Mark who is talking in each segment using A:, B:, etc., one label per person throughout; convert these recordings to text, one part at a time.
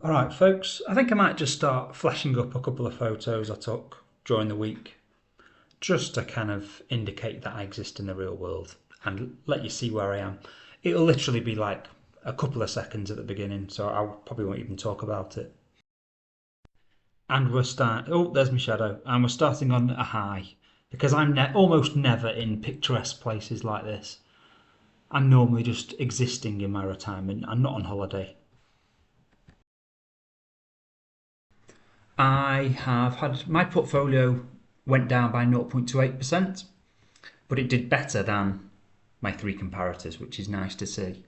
A: Alright folks, I think I might just start flashing up a couple of photos I took during the week, just to kind of indicate that I exist in the real world and let you see where I am. It'll literally be like a couple of seconds at the beginning, so I probably won't even talk about it. And there's my shadow, and we're starting on a high, because I'm almost never in picturesque places like this. I'm normally just existing in my retirement. I'm not on holiday. I have had my portfolio went down by 0.28%, but it did better than my three comparators, which is nice to see.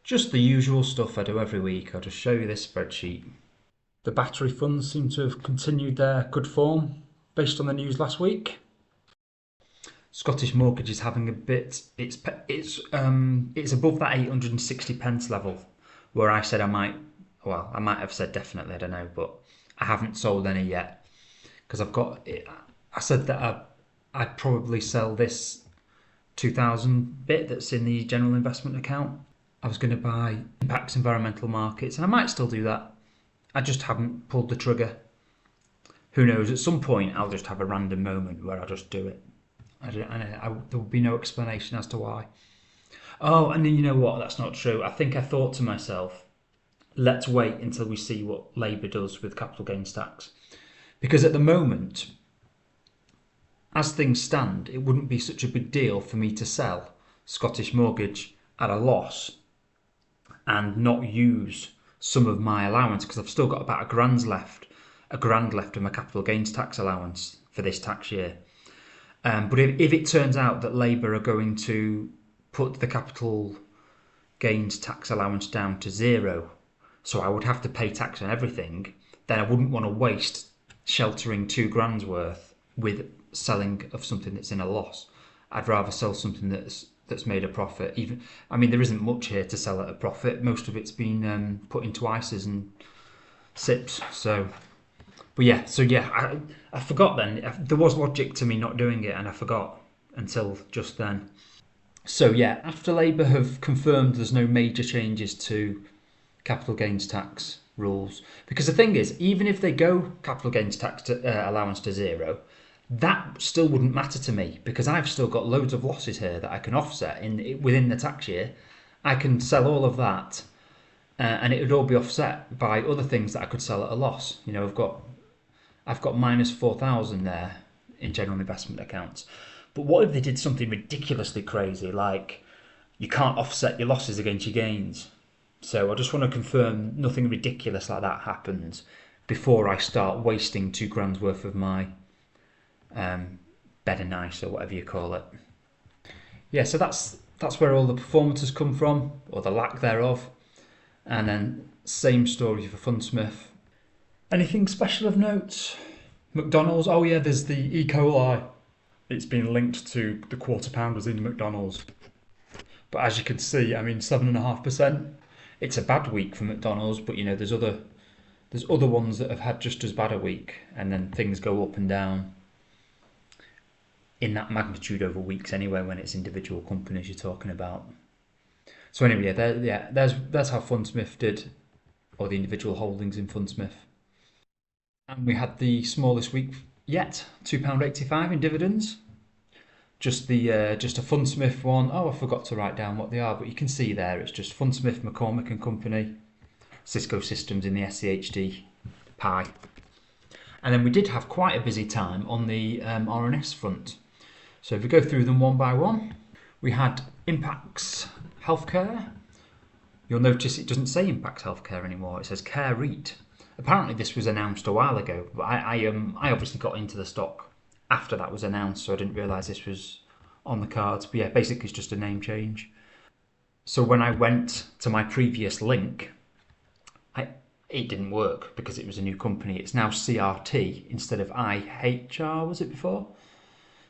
A: Just the usual stuff I do every week. I'll just show you this spreadsheet. The battery funds seem to have continued their good form based on the news last week. Scottish Mortgage is having a bit. It's above that 860 pence level, where I said I might. Well, I might have said definitely. I don't know, but I haven't sold any yet because I've got. I said that I'd probably sell this 2000 bit that's in the general investment account. I was going to buy Impact's Environmental Markets, and I might still do that. I just haven't pulled the trigger. Who knows? At some point, I'll just have a random moment where I'll just do it. There will be no explanation as to why. Oh, and then you know what? That's not true. I think I thought to myself, let's wait until we see what Labour does with capital gains tax. Because at the moment, as things stand, it wouldn't be such a big deal for me to sell Scottish Mortgage at a loss and not use some of my allowance, because I've still got about a grand left of my capital gains tax allowance for this tax year. But if it turns out that Labour are going to put the capital gains tax allowance down to zero, so I would have to pay tax on everything, then I wouldn't want to waste sheltering £2,000 worth with selling of something that's in a loss. I'd rather sell something that's made a profit. There isn't much here to sell at a profit. Most of it's been put into ISAs and SIPs. I forgot then. There was logic to me not doing it, and I forgot until just then. So yeah, after Labour have confirmed there's no major changes to capital gains tax rules, because the thing is, even if they go capital gains tax allowance to zero, that still wouldn't matter to me, because I've still got loads of losses here that I can offset within the tax year. I can sell all of that, and it would all be offset by other things that I could sell at a loss. I've got minus 4,000 there in general investment accounts. But what if they did something ridiculously crazy, like you can't offset your losses against your gains? So I just want to confirm nothing ridiculous like that happens before I start wasting £2,000 worth of my better nice or whatever you call it. Yeah, so that's where all the performance has come from, or the lack thereof. And then same story for Fundsmith. Anything special of note? McDonald's. Oh yeah, there's the E. coli. It's been linked to the quarter pounders in McDonald's. But as you can see, 7.5%. It's a bad week for McDonald's, but there's other ones that have had just as bad a week, and then things go up and down in that magnitude over weeks anyway when it's individual companies you're talking about. So anyway, that's how Fundsmith did, or the individual holdings in Fundsmith. And we had the smallest week yet, £2.85 in dividends. Just a Fundsmith one. Oh, I forgot to write down what they are, but you can see there it's just Fundsmith, McCormick and Company, Cisco Systems in the SCHD pie. And then we did have quite a busy time on the RNS front. So if we go through them one by one, we had Impacts Healthcare. You'll notice it doesn't say Impacts Healthcare anymore. It says Care REIT. Apparently this was announced a while ago, but I obviously got into the stock after that was announced, so I didn't realise this was on the cards. But yeah, basically it's just a name change. So when I went to my previous link, it didn't work because it was a new company. It's now CRT instead of IHR, was it before?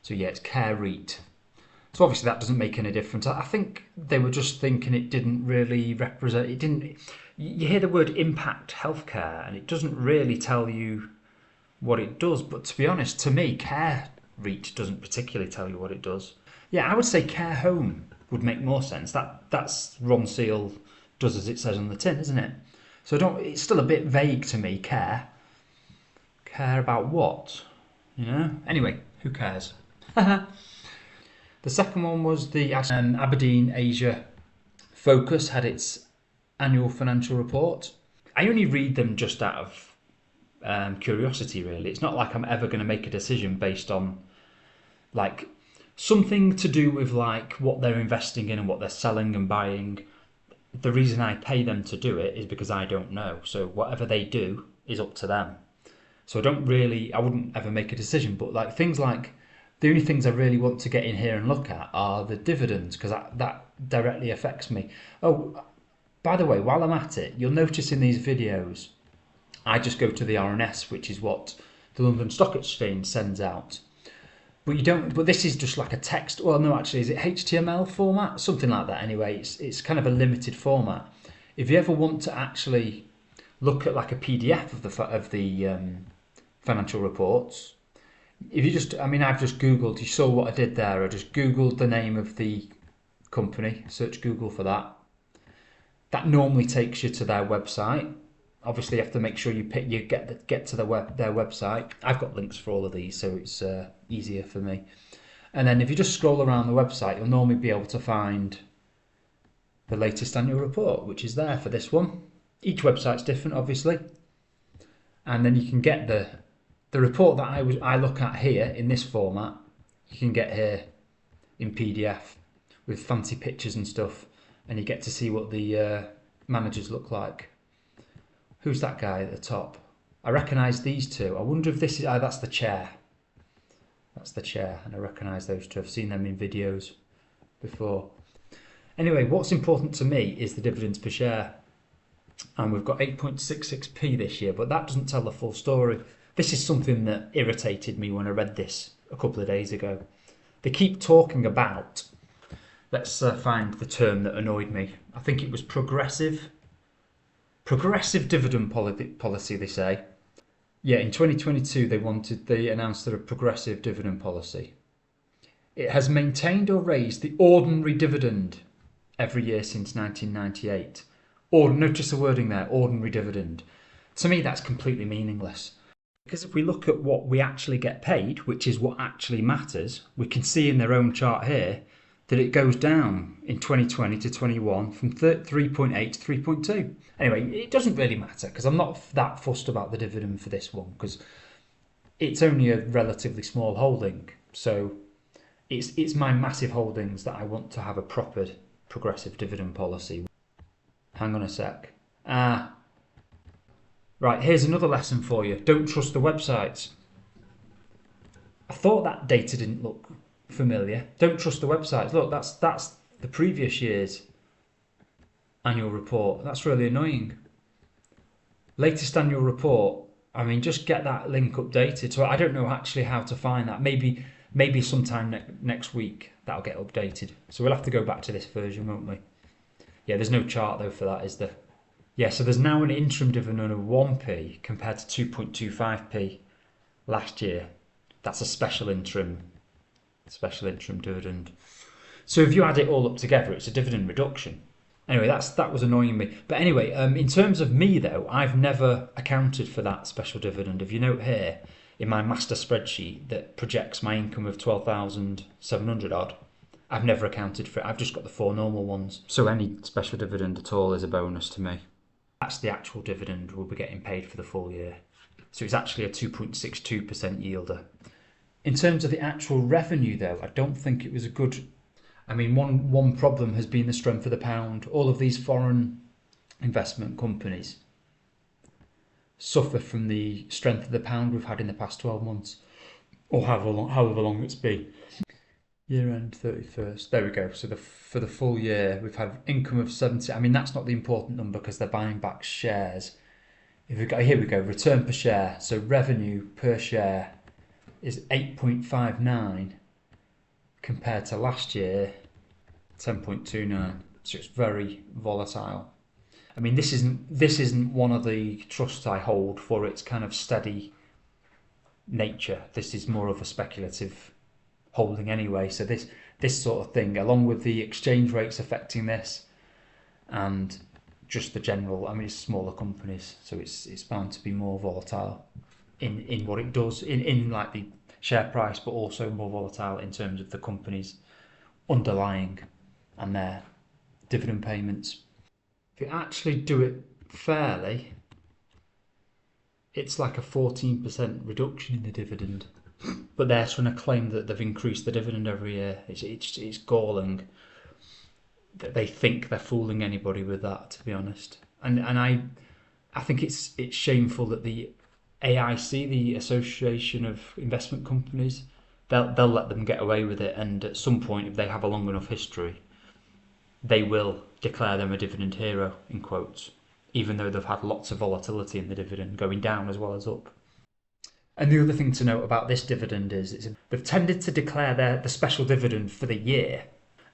A: So yeah, it's Care REIT. So obviously that doesn't make any difference. I think they were just thinking it didn't really represent. It didn't. You hear the word impact healthcare, and it doesn't really tell you what it does. But to be honest, to me, Care REIT doesn't particularly tell you what it does. Yeah, I would say Care Home would make more sense. That's Ron Seal does as it says on the tin, isn't it? So it's still a bit vague to me, care. Care about what? You know? Anyway, who cares? The second one was the Aberdeen Asia Focus had its annual financial report. I only read them just out of curiosity, really. It's not like I'm ever going to make a decision based on like something to do with like what they're investing in and what they're selling and buying. The reason I pay them to do it is because I don't know. So whatever they do is up to them. So I wouldn't ever make a decision. But like things like, the only things I really want to get in here and look at are the dividends, because that directly affects me. Oh, by the way, while I'm at it, you'll notice in these videos, I just go to the RNS, which is what the London Stock Exchange sends out. But this is just like a text. Well, no, actually, is it HTML format? Something like that. Anyway, it's kind of a limited format. If you ever want to actually look at like a PDF of the financial reports, if you just, I've just Googled. You saw what I did there. I just Googled the name of the company. Search Google for that. That normally takes you to their website. Obviously, you have to make sure you get to their website. I've got links for all of these, so it's easier for me. And then if you just scroll around the website, you'll normally be able to find the latest annual report, which is there for this one. Each website's different, obviously. And then you can get the report that I look at here in this format. You can get here in PDF with fancy pictures and stuff, and you get to see what the managers look like. Who's that guy at the top? I recognise these two. I wonder if this is... that's the chair. That's the chair, and I recognise those two. I've seen them in videos before. Anyway, what's important to me is the dividends per share. And we've got 8.66p this year, but that doesn't tell the full story. This is something that irritated me when I read this a couple of days ago. They keep talking about... Let's find the term that annoyed me. I think it was progressive dividend policy, they say. Yeah, in 2022 they announced a progressive dividend policy. It has maintained or raised the ordinary dividend every year since 1998. Notice the wording there, ordinary dividend. To me, that's completely meaningless. Because if we look at what we actually get paid, which is what actually matters, we can see in their own chart here that it goes down in 2020 to 21 from 3.8 to 3.2. Anyway, it doesn't really matter because I'm not that fussed about the dividend for this one because it's only a relatively small holding. So it's my massive holdings that I want to have a proper progressive dividend policy. Hang on a sec. Right, here's another lesson for you. Don't trust the websites. I thought that data didn't look familiar. Don't trust the websites. Look, that's the previous year's annual report. That's really annoying. Latest annual report. Just get that link updated. So I don't know actually how to find that. Maybe sometime next week that'll get updated. So we'll have to go back to this version, won't we? Yeah, there's no chart though for that, is there? Yeah, so there's now an interim dividend of 1p compared to 2.25p last year. That's a special interim dividend. So if you add it all up together, it's a dividend reduction. Anyway, that was annoying me. But anyway, in terms of me though, I've never accounted for that special dividend. If you note here in my master spreadsheet that projects my income of 12,700 odd, I've never accounted for it. I've just got the 4 normal ones. So any special dividend at all is a bonus to me. That's the actual dividend we'll be getting paid for the full year. So it's actually a 2.62% yielder. In terms of the actual revenue though, I don't think it was a good... one problem has been the strength of the pound. All of these foreign investment companies suffer from the strength of the pound we've had in the past 12 months, or however long it's been. Year end 31st. There we go. So for the full year, we've had income of 70. That's not the important number because they're buying back shares. Here we go. Return per share. So revenue per share is 8.59 compared to last year 10.29. So it's very volatile. This isn't one of the trusts I hold for its kind of steady nature. This is more of a speculative holding anyway. So this sort of thing, along with the exchange rates affecting this and just the general. I mean, it's smaller companies, so it's bound to be more volatile in what it does in like the share price, but also more volatile in terms of the company's underlying and their dividend payments. If you actually do it fairly, it's like a 14% reduction in the dividend. But they're trying to claim that they've increased the dividend every year. It's galling that they think they're fooling anybody with that, to be honest. And I think it's shameful that the AIC, the Association of Investment Companies, they'll let them get away with it. And at some point, if they have a long enough history, they will declare them a dividend hero, in quotes, even though they've had lots of volatility in the dividend, going down as well as up. And the other thing to note about this dividend is they've tended to declare the special dividend for the year,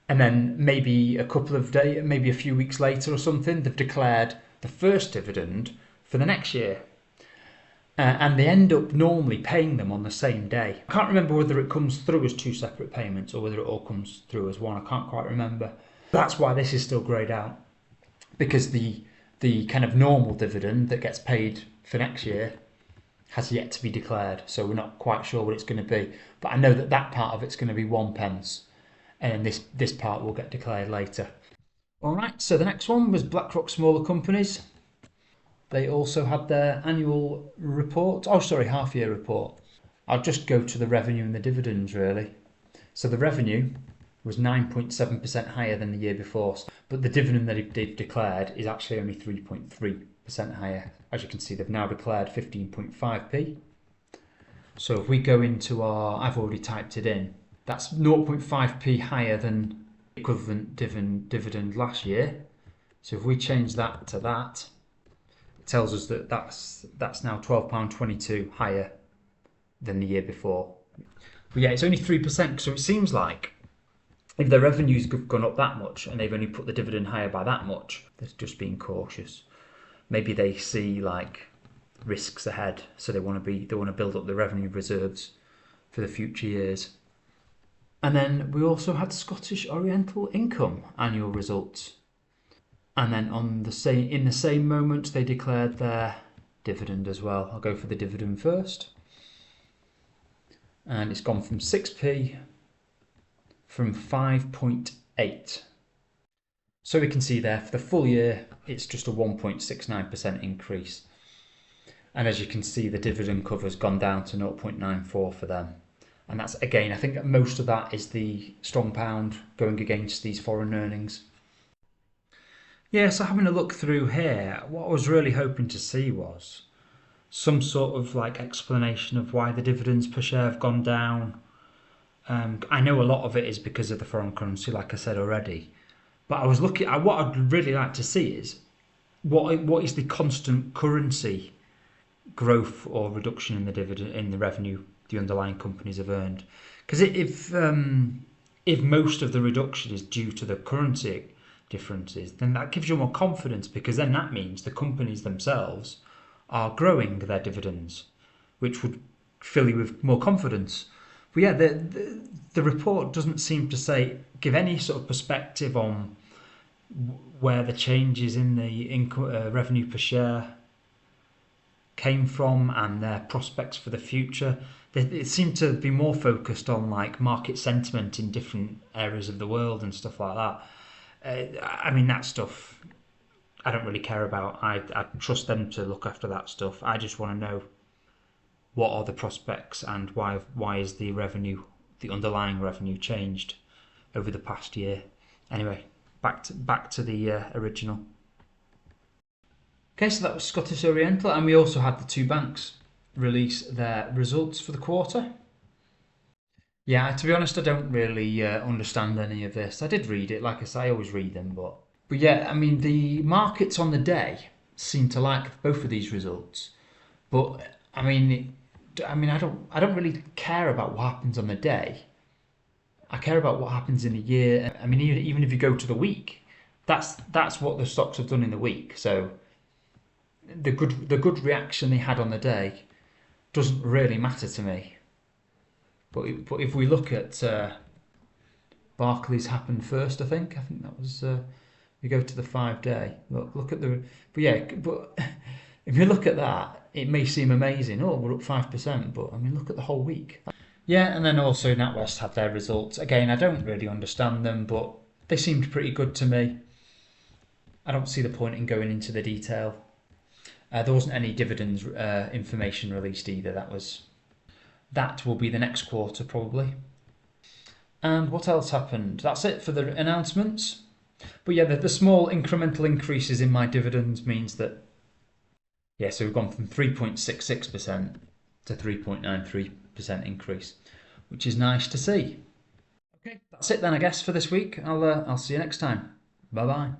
A: and then maybe a couple of days, maybe a few weeks later or something, they've declared the first dividend for the next year. And they end up normally paying them on the same day. I can't remember whether it comes through as two separate payments or whether it all comes through as one. I can't quite remember. That's why this is still greyed out, because the kind of normal dividend that gets paid for next year has yet to be declared, so we're not quite sure what it's going to be. But I know that part of it's going to be 1p, and this part will get declared later. All right, so the next one was Blackrock Smaller companies. They also had their annual report. Half-year report. I'll just go to the revenue and the dividends, really. So the revenue was 9.7% higher than the year before, but the dividend that they've declared is actually only 3.3% higher. As you can see, they've now declared 15.5p. So if we go into I've already typed it in, that's 0.5p higher than the equivalent dividend last year. So if we change that to that, it tells us that that's now £12.22 higher than the year before. But yeah, it's only 3%, so it seems like if their revenues have gone up that much and they've only put the dividend higher by that much, they're just being cautious. Maybe they see like risks ahead, so they want to build up the revenue reserves for the future years. And then we also had Schroders Oriental Income annual results. And then in the same moment they declared their dividend as well. I'll go for the dividend first. And it's gone from 6p from 5.8. So we can see there for the full year it's just a 1.69% increase. And as you can see, the dividend cover's gone down to 0.94 for them. And that's, again, I think most of that is the strong pound going against these foreign earnings. Yeah, so having a look through here, what I was really hoping to see was some sort of like explanation of why the dividends per share have gone down. I know a lot of it is because of the foreign currency, like I said already. But I was looking at what I'd really like to see is what is the constant currency growth or reduction in the dividend, in the revenue the underlying companies have earned. Because if most of the reduction is due to the currency differences, then that gives you more confidence, because then that means the companies themselves are growing their dividends, which would fill you with more confidence. But yeah, the report doesn't seem to give any sort of perspective on where the changes in the revenue per share came from and their prospects for the future. It seemed to be more focused on like market sentiment in different areas of the world and stuff like that. I mean, that stuff I don't really care about. I trust them to look after that stuff. I just want to know what are the prospects and why is the underlying revenue changed over the past year. Anyway, back to the original. Okay, so that was Schroders Oriental, and we also had the two banks release their results for the quarter. Yeah, to be honest, I don't really understand any of this. I did read it, like I say, I always read them, but yeah, I mean, the markets on the day seem to like both of these results, but I don't really care about what happens on the day. I care about what happens in a year. I mean, even if you go to the week, that's what the stocks have done in the week. So the good reaction they had on the day doesn't really matter to me. But if we look at Barclays happened first, I think that was You go to the 5-day. Look at the. But yeah, but if you look at that, it may seem amazing. Oh, we're up 5%, but I mean, look at the whole week. Yeah, and then also Natwest had their results. Again, I don't really understand them, but they seemed pretty good to me. I don't see the point in going into the detail. There wasn't any dividends information released either. That will be the next quarter probably. And what else happened? That's it for the announcements. But yeah, the small incremental increases in my dividends means that, yeah, so we've gone from 3.66% to 3.93% increase, which is nice to see. Okay, that's it then, I guess, for this week. I'll see you next time. Bye bye.